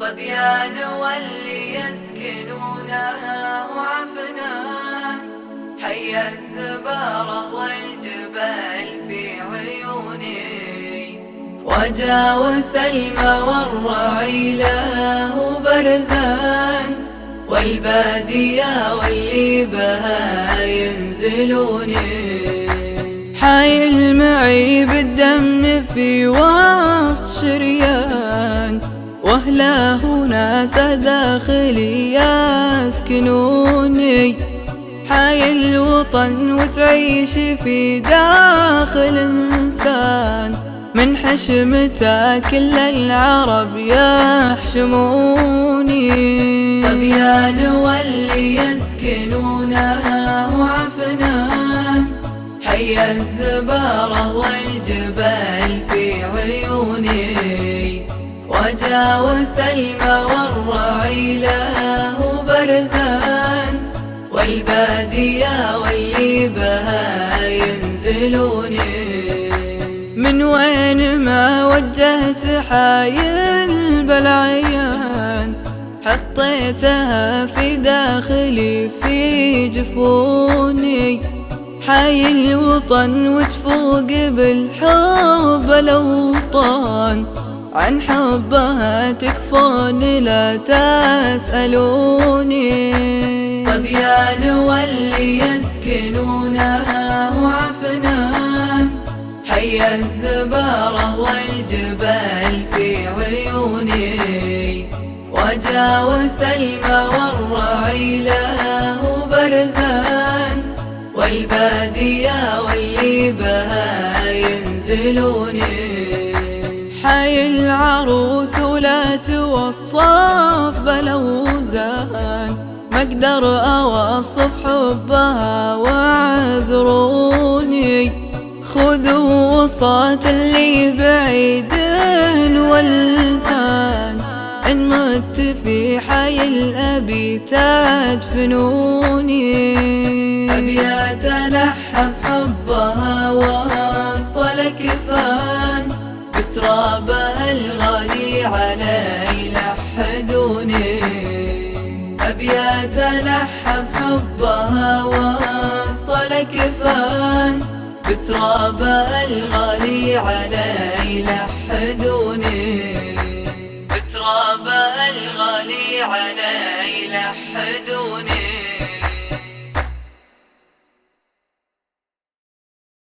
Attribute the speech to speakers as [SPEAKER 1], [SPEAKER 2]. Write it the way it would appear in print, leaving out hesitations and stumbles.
[SPEAKER 1] صبيان واللي يسكنونها وعفنان، حي الزبارة والجبال في عيوني، وجاوس سلمى والرعيلة وبرزان، والبادية واللي بها ينزلوني، حايل معي بالدم في وسط شريان، واهله ناس داخلي يسكنوني، حي الوطن وتعيش في داخل إنسان، من حشمته كل العرب يحشموني، صبيان واللي يسكنونها وعفنان، حي الزبارة والجبال في عيوني، وجاوس سلمى والرعيلة وبرزان، والبادية واللي بها ينزلوني، من وين ما وجهت حايل بالعيان، حطيتها في داخلي في جفوني، حي الوطن وتفوق بالحب الأوطان، عن حبها تكفون لا تسألوني، صبيان واللي يسكنونها وعفنان، حي الزبارة والجبال في عيوني، وجاوس سلمى والرعيلة وبرزان، والبادية واللي بها ينزلوني، حي العروس ولا توصف بلوزان، ما اقدر اوصف حبها واعذروني، خذوا وصات اللي بعيد والهان، إن مت في حي الأبي تدفنوني، أبيات ألحف حبها وسط الأكفان، بترابها الغالي علي لحدوني، أبيات ألحف حبها وسط الأكفان، بترابها الغالي علي لحدوني، بترابها الغالي علي لحدوني.